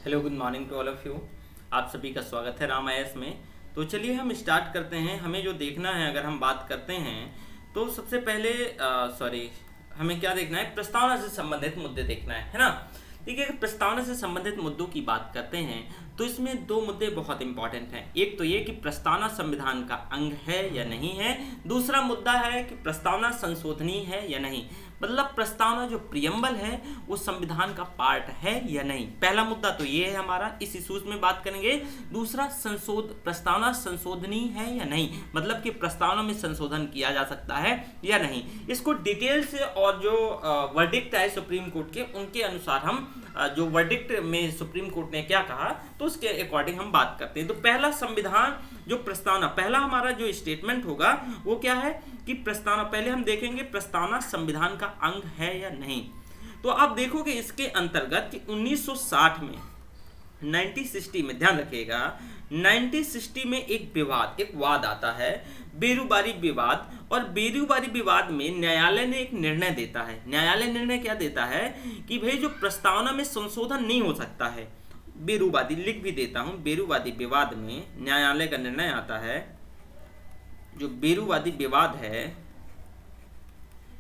Hello, good morning to all of you. आप सभी का स्वागत है राम आईएएस में। तो चलिए हम स्टार्ट करते हैं। हमें जो देखना है, अगर हम बात करते हैं तो सबसे पहले हमें क्या देखना है, प्रस्तावना से संबंधित मुद्दे देखना है ना। ठीक है, प्रस्तावना से संबंधित मुद्दों की बात करते हैं तो इसमें दो मुद्दे बहुत इंपॉर्टेंट हैं। एक तो ये कि प्रस्तावना संविधान का अंग है या नहीं है, दूसरा मुद्दा है कि प्रस्तावना संशोधनीय है या नहीं, मतलब प्रस्तावना जो प्रियम्बल है वो संविधान का पार्ट है या नहीं। पहला मुद्दा तो ये है हमारा, इस इशूज में बात करेंगे। दूसरा, प्रस्तावना संशोधनीय है या नहीं, मतलब कि प्रस्तावना में संशोधन किया जा सकता है या नहीं। इसको डिटेल से और जो वर्डिक्ट है सुप्रीम कोर्ट के, उनके अनुसार हम जो वर्डिक्ट में सुप्रीम कोर्ट ने क्या कहा तो उसके अकॉर्डिंग हम बात करते हैं। तो पहला, संविधान जो प्रस्तावना, पहला हमारा जो स्टेटमेंट होगा वो क्या है कि प्रस्तावना, पहले हम देखेंगे प्रस्तावना संविधान का अंग है या नहीं। तो आप देखोगे इसके अंतर्गत कि 1960 में 1960 में, ध्यान रखिएगा, 1960 में एक वाद आता है, बेरूबारी विवाद। और बेरूबारी विवाद में न्यायालय ने एक निर्णय देता है। न्यायालय निर्णय क्या देता है कि भाई जो प्रस्तावना में संशोधन नहीं हो सकता है, बेरूवादी, लिख भी देता हूं, बेरूवादी विवाद में न्यायालय का निर्णय आता है। जो बेरूवादी विवाद है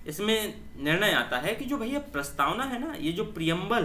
इसमें निर्णय आता है कि जो भैया प्रस्तावना है ना, ये जो प्रियम्बल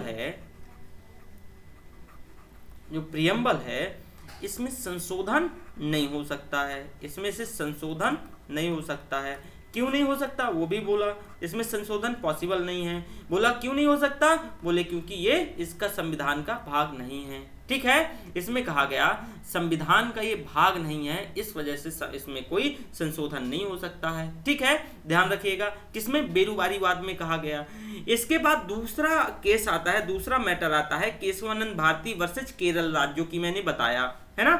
है इसमें संशोधन नहीं हो सकता है, इसमें से संशोधन नहीं हो सकता है। क्यों नहीं हो सकता वो भी बोला, इसमें संशोधन पॉसिबल नहीं है। बोला क्यों नहीं हो सकता, बोले क्योंकि ये इसका संविधान का भाग नहीं है। ठीक है, इसमें कहा गया संविधान का ये भाग नहीं है, इस वजह से इसमें कोई संशोधन नहीं हो सकता है। ठीक है, ध्यान रखिएगा, किसमें, बेरूबारीवाद में कहा गया। इसके बाद दूसरा केस आता है, दूसरा मैटर आता है केशवानंद भारती वर्सेज केरल राज्य, जो कि मैंने बताया है ना।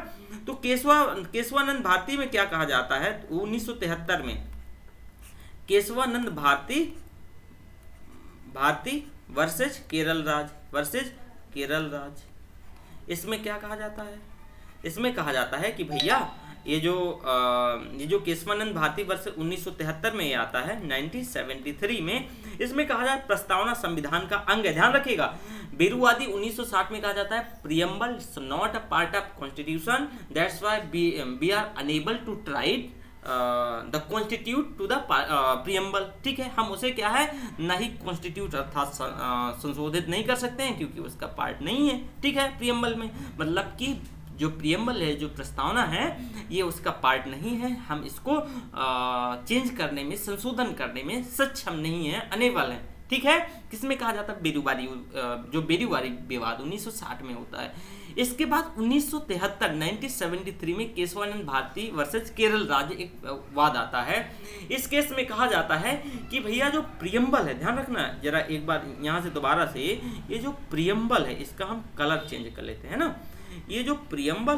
तो केशवानंद भारती में क्या कहा जाता है, 1973 में केशवानंद भारती वर्सेज केरल राज, इसमें क्या कहा जाता है, इसमें कहा जाता है कि भैया ये जो केशवानंद भारती वर्ष 1973 में ये आता है, 1973 में, इसमें कहा जाता है प्रस्तावना संविधान का अंग है। ध्यान रखिएगा, बेरूवादी 1960 में कहा जाता है preamble not a part of constitution, that's why we are unable to trite the constitute to the preamble. ठीक है, हम उसे क्या है, नहीं कॉन्स्टिट्यूट अर्थात संशोधित नहीं कर सकते हैं क्योंकि उसका पार्ट नहीं है। ठीक है, प्रियम्बल में, मतलब कि जो प्रियम्बल है, जो प्रस्तावना है, ये उसका पार्ट नहीं है, हम इसको चेंज करने में, संशोधन करने में सक्षम नहीं है, अनेबल है। ठीक है, किसमें कहा जाता है, बेरूबारी, जो बेरूबारी विवाद 1960 में होता है। इसके बाद 1973 में केशवानंद भारती वर्सेज केरल राज्य एक वाद आता है। इस केस में कहा जाता है कि भैया जो प्रियम्बल है, ध्यान रखना जरा एक बार यहाँ से दोबारा से, ये जो प्रियम्बल है इसका हम कलर चेंज कर लेते हैं ना। ये जो प्रियम्बल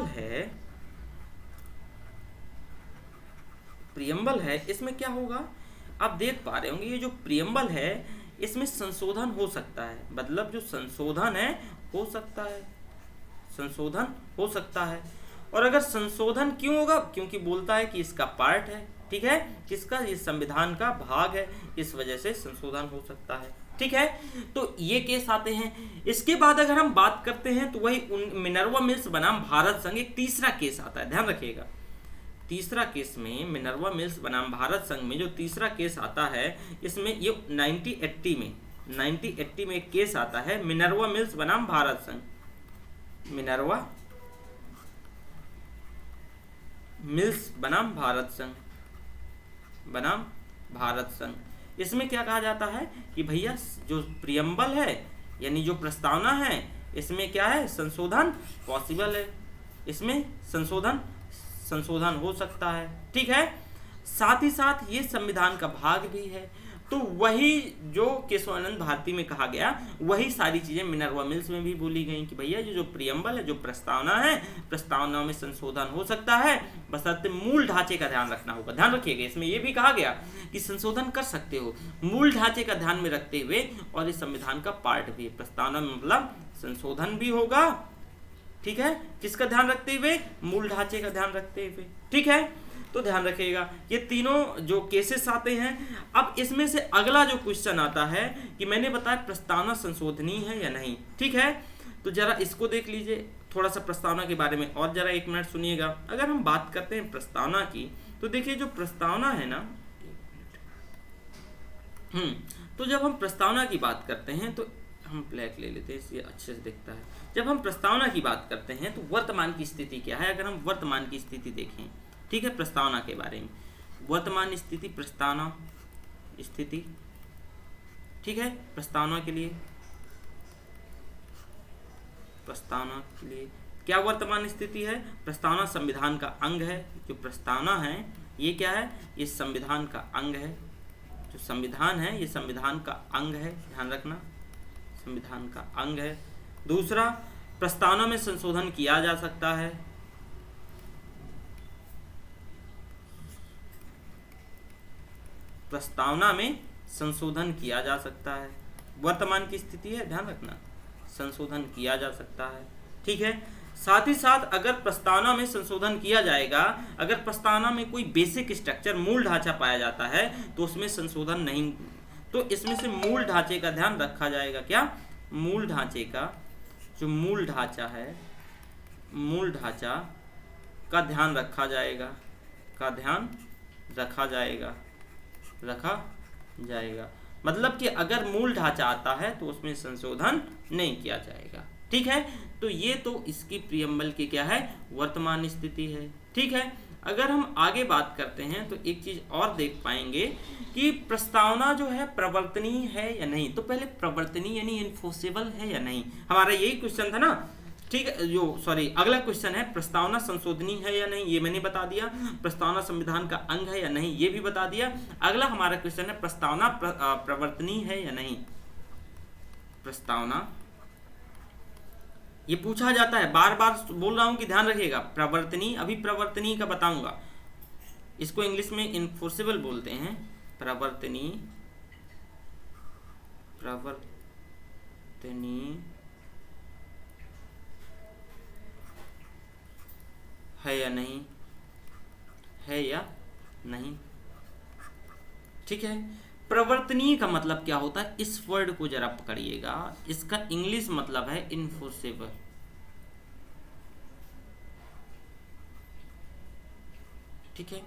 है इसमें क्या होगा, आप देख पा रहे होंगे, ये जो प्रियम्बल है इसमें संशोधन हो सकता है, मतलब जो संशोधन है हो सकता है। और अगर संशोधन क्यों होगा, क्योंकि बोलता है कि इसका पार्ट है। ठीक है, किसका, ये संविधान का भाग है, इस वजह से संशोधन हो सकता है। ठीक है, तो ये केस आते हैं। इसके बाद अगर हम बात करते हैं तो वही मिनर्वा मिल्स बनाम भारत संघ, एक तीसरा केस आता है। ध्यान रखिएगा, तीसरा केस में मिनर्वा मिल्स बनाम भारत संघ में जो तीसरा केस आता है, इसमें ये 1980 में एक केस आता है, मिनर्वा मिल्स बनाम भारत संघ, मिनर्वा मिल्स बनाम भारत संघ। इसमें क्या कहा जाता है कि भैया जो प्रियम्बल है, यानी जो प्रस्तावना है, इसमें क्या है, संशोधन पॉसिबल है, इसमें संशोधन हो सकता है। ठीक है, साथ ही साथ ये संविधान का भाग भी है। तो वही जो केशवानंद भारती में कहा गया, वही सारी चीजें मिनर्वा मिल्स में भी बोली गई कि भैया ये जो प्रियम्बल है, जो प्रस्तावना है, प्रस्तावना में संशोधन हो सकता है, बशर्ते मूल ढांचे का ध्यान रखना होगा। ध्यान रखिएगा, इसमें यह भी कहा गया कि संशोधन कर सकते हो मूल ढांचे का ध्यान में रखते हुए, और इस संविधान का पार्ट भी है। प्रस्तावना में मतलब संशोधन भी होगा। ठीक है, किसका ध्यान रखते हुए, मूल ढांचे का ध्यान रखते हुए। ठीक है, तो ध्यान रखिएगा, ये तीनों जो केसेस आते हैं। अब इसमें से अगला जो क्वेश्चन आता है कि मैंने बताया प्रस्तावना संशोधनीय है या नहीं। ठीक है, तो जरा इसको देख लीजिए, थोड़ा सा प्रस्तावना के बारे में और जरा 1 मिनट सुनिएगा। अगर हम बात करते हैं प्रस्तावना की, तो देखिए जो प्रस्तावना है ना, तो जब हम प्रस्तावना की बात करते हैं तो हम ब्लैक ले लेते हैं, इसलिए अच्छे से दिखता है। जब हम प्रस्तावना की बात करते हैं तो वर्तमान की स्थिति क्या है, अगर हम वर्तमान की स्थिति देखें, ठीक है, प्रस्तावना के बारे में, वर्तमान स्थिति, प्रस्तावना स्थिति, ठीक है, प्रस्तावना के लिए क्या वर्तमान स्थिति है, प्रस्तावना संविधान का अंग है। जो प्रस्तावना है ये क्या है, ये संविधान का अंग है। जो संविधान है ये संविधान का अंग है, ध्यान रखना, संविधान का अंग है। दूसरा, प्रस्तावना में संशोधन किया जा सकता है। प्रस्तावना में संशोधन किया जा सकता है, वर्तमान की स्थिति है, ध्यान रखना, संशोधन किया जा सकता है, ठीक है। साथ ही साथ अगर प्रस्तावना में संशोधन किया जाएगा, अगर प्रस्तावना में कोई बेसिक स्ट्रक्चर, मूल ढांचा पाया जाता है तो उसमें संशोधन नहीं, तो इसमें से मूल ढांचे का ध्यान रखा जाएगा। क्या, मूल ढांचे का, जो मूल ढांचा है, मूल ढांचा का ध्यान रखा जाएगा, का ध्यान रखा जाएगा, रखा जाएगा। मतलब कि अगर मूल ढांचा आता है तो उसमें संशोधन नहीं किया जाएगा, ठीक है। तो ये तो इसकी प्रियम्बल की क्या है, वर्तमान स्थिति है, ठीक है। अगर हम आगे बात करते हैं तो एक चीज और देख पाएंगे कि प्रस्तावना जो है प्रवर्तनीय है या नहीं। तो पहले प्रवर्तनीय यानी इन्फोर्सेबल है या नहीं, हमारा यही क्वेश्चन था ना, ठीक है। अगला क्वेश्चन है प्रस्तावना संशोधनीय है या नहीं, ये मैंने बता दिया। प्रस्तावना संविधान का अंग है या नहीं, ये भी बता दिया। अगला हमारा क्वेश्चन है प्रस्तावना प्रवर्तनीय है या नहीं। प्रस्तावना ये पूछा जाता है, बार बार बोल रहा हूं कि ध्यान रखिएगा। प्रवर्तनीय, अभी प्रवर्तनीय का बताऊंगा, इसको इंग्लिश में इन्फोर्सेबल बोलते हैं। प्रवर्तनीय, प्रवर्तनीय है या नहीं, है या नहीं, ठीक है। प्रवर्तनीय का मतलब क्या होता है, इस वर्ड को जरा पकड़िएगा, इसका इंग्लिश मतलब है इन्फोर्सेबल, ठीक है।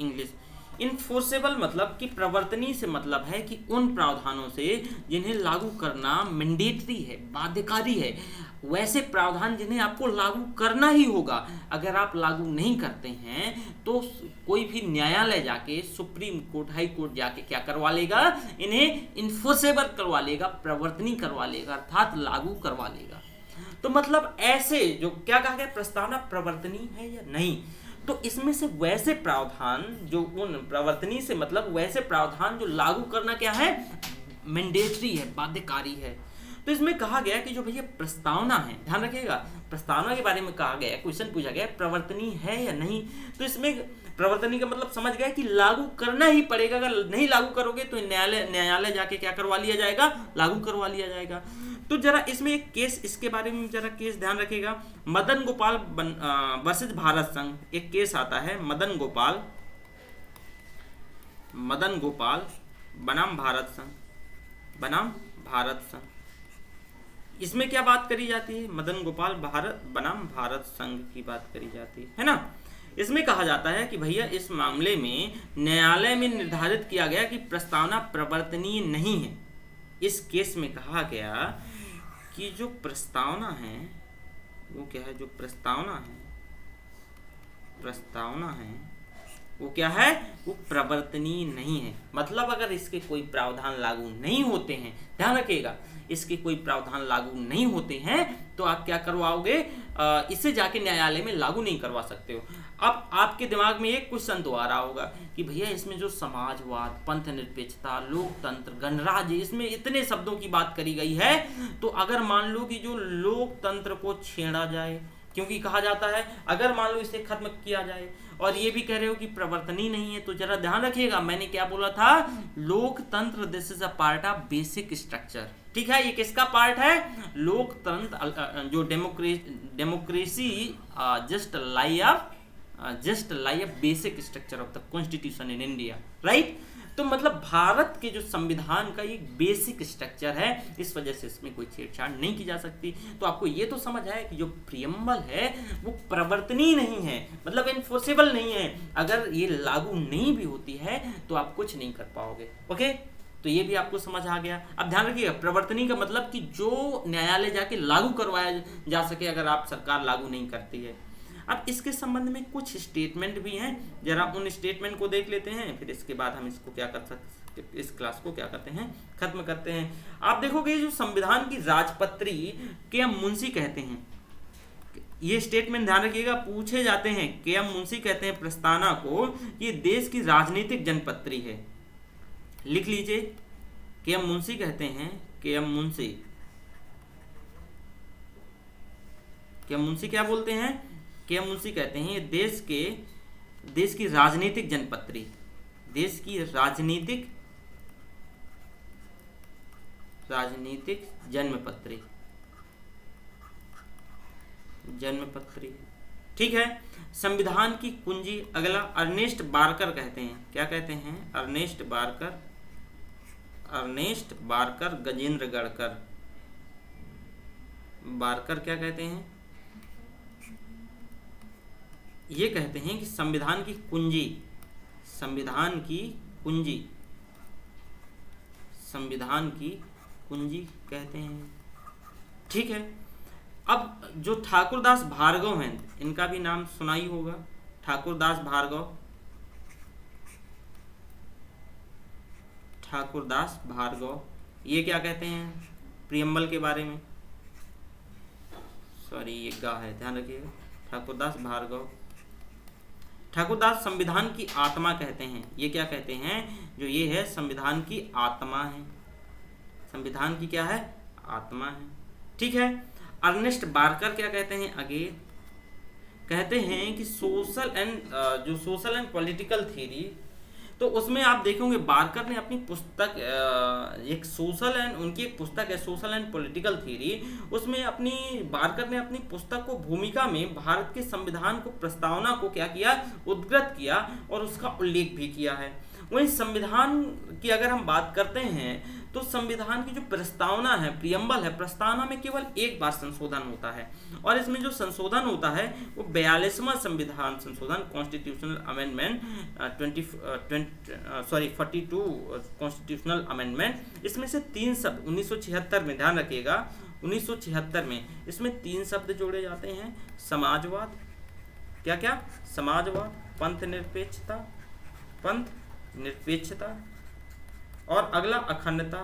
इंग्लिश इन्फोर्सेबल मतलब कि प्रवर्तनीय से मतलब है कि उन प्रावधानों से जिन्हें लागू करना मैंडेटरी है, बाध्यकारी है, वैसे प्रावधान जिन्हें आपको लागू करना ही होगा। अगर आप लागू नहीं करते हैं तो कोई भी न्यायालय जाके, सुप्रीम कोर्ट, हाई कोर्ट जाके क्या करवा लेगा, इन्हें इन्फोर्सेबल करवा लेगा, प्रवर्तनीय करवा लेगा, अर्थात लागू करवा लेगा। तो मतलब ऐसे जो क्या कहा गया, प्रस्तावना प्रवर्तनीय है या नहीं, तो इसमें से वैसे प्रावधान जो उन प्रवर्तनीय से मतलब वैसे प्रावधान जो लागू करना क्या है, मैंडेटरी है, बाध्यकारी है। तो इसमें कहा गया कि जो भैया प्रस्तावना है, ध्यान रखिएगा, प्रस्तावना के बारे में कहा गया, क्वेश्चन पूछा गया प्रवर्तनीय है या नहीं। तो इसमें प्रवर्तनीय का मतलब समझ गया कि लागू करना ही पड़ेगा, अगर नहीं लागू करोगे तो न्यायालय जाके क्या करवा लिया जाएगा, लागू करवा लिया जाएगा। तो जरा इसमें एक केस, इसके बारे में जरा केस ध्यान रखिएगा। मदन गोपाल वर्सेस भारत संघ, एक केस आता है, मदन गोपाल बनाम भारत संघ, बनाम भारत संघ। इसमें क्या बात करी जाती है, मदन गोपाल बनाम भारत संघ की बात करी जाती है ना। इसमें कहा जाता है कि भैया इस मामले में न्यायालय में निर्धारित किया गया कि प्रस्तावना प्रवर्तनीय नहीं है। इस केस में कहा गया कि जो प्रस्तावना है वो क्या है, जो प्रस्तावना है वो क्या है, वो प्रवर्तनीय नहीं है। मतलब अगर इसके कोई प्रावधान लागू नहीं होते हैं, ध्यान रखिएगा, इसके कोई प्रावधान लागू नहीं होते हैं तो आप क्या करवाओगे, इसे जाके न्यायालय में लागू नहीं करवा सकते हो। अब आपके दिमाग में एक क्वेश्चन तो आ रहा होगा कि भैया इसमें जो समाजवाद, पंथ निरपेक्षता, लोकतंत्र, गणराज्य, इसमें इतने शब्दों की बात करी गई है, तो अगर मान लो कि जो लोकतंत्र को छेड़ा जाए, क्योंकि कहा जाता है अगर मान लो इसे खत्म किया जाए, और ये भी कह रहे हो कि प्रवर्तनीय नहीं है, तो जरा ध्यान रखिएगा, मैंने क्या बोला था, लोकतंत्र this is a part of basic structure, ठीक है। ये किसका पार्ट है, लोकतंत्र, जो democracy just lie of basic structure of the constitution in India, right. तो मतलब भारत के जो संविधान का एक बेसिक स्ट्रक्चर है, इस वजह से इसमें कोई छेड़छाड़ नहीं की जा सकती। तो आपको ये तो समझ आया कि जो प्रियम्बल है वो प्रवर्तनीय नहीं है, मतलब इन्फोर्सेबल नहीं है। अगर ये लागू नहीं भी होती है तो आप कुछ नहीं कर पाओगे। ओके, तो ये भी आपको समझ आ गया। अब ध्यान रखिएगा, प्रवर्तनीय का मतलब कि जो न्यायालय जाके लागू करवाया जा सके अगर आप सरकार लागू नहीं करती है। अब इसके संबंध में कुछ स्टेटमेंट भी हैं, जरा उन स्टेटमेंट को देख लेते हैं, फिर इसके बाद हम इसको क्या कर सकते, इस क्लास को क्या करते हैं, खत्म करते हैं। आप देखोगे जो संविधान की राजपत्री के एम मुंशी कहते हैं, ये स्टेटमेंट ध्यान रखिएगा, पूछे जाते हैं। के एम मुंशी कहते हैं प्रस्तावना को ये देश की राजनीतिक जनपत्री है। लिख लीजिए, के एम मुंशी कहते हैं, के एम मुंशी क्या बोलते हैं, के एम मुंशी कहते हैं ये देश की राजनीतिक जनपत्री, देश की राजनीतिक जन्मपत्री, ठीक है। संविधान की कुंजी, अगला अर्नेस्ट बारकर कहते हैं, क्या कहते हैं, अर्नेस्ट बारकर गजेंद्र गढ़कर, बारकर क्या कहते हैं, ये कहते हैं कि संविधान की कुंजी कहते हैं, ठीक है। अब जो ठाकुरदास भार्गव हैं, इनका भी नाम सुना ही होगा, ठाकुरदास भार्गव, ये क्या कहते हैं प्रियम्बल के बारे में, सॉरी ये गा है, ध्यान रखिएगा, ठाकुरदास संविधान की आत्मा कहते हैं। ये क्या कहते हैं, जो ये है संविधान की आत्मा है, संविधान की क्या है, आत्मा है, ठीक है। अर्नेस्ट बारकर क्या कहते हैं, आगे कहते हैं कि सोशल एंड पॉलिटिकल थ्योरी, तो उसमें आप देखोगे बारकर ने अपनी पुस्तक उनकी एक पुस्तक है सोशल एंड पॉलिटिकल थ्योरी, उसमें बारकर ने अपनी पुस्तक को भूमिका में भारत के संविधान को प्रस्तावना को क्या किया, उद्धृत किया और उसका उल्लेख भी किया है। वहीं संविधान की अगर हम बात करते हैं तो संविधान की जो प्रस्तावना है, प्रियम्बल है, प्रस्तावना में केवल एक बार संशोधन होता है और इसमें जो संशोधन होता है वो 42वां संविधान संशोधन, कॉन्स्टिट्यूशनल अमेंडमेंट 42 कॉन्स्टिट्यूशनल अमेंडमेंट। इसमें से 3 शब्द 1976 में, ध्यान रखिएगा 1976 में इसमें 3 शब्द जोड़े जाते हैं, समाजवाद, क्या समाजवाद, पंथ निरपेक्षता और अगला अखंडता,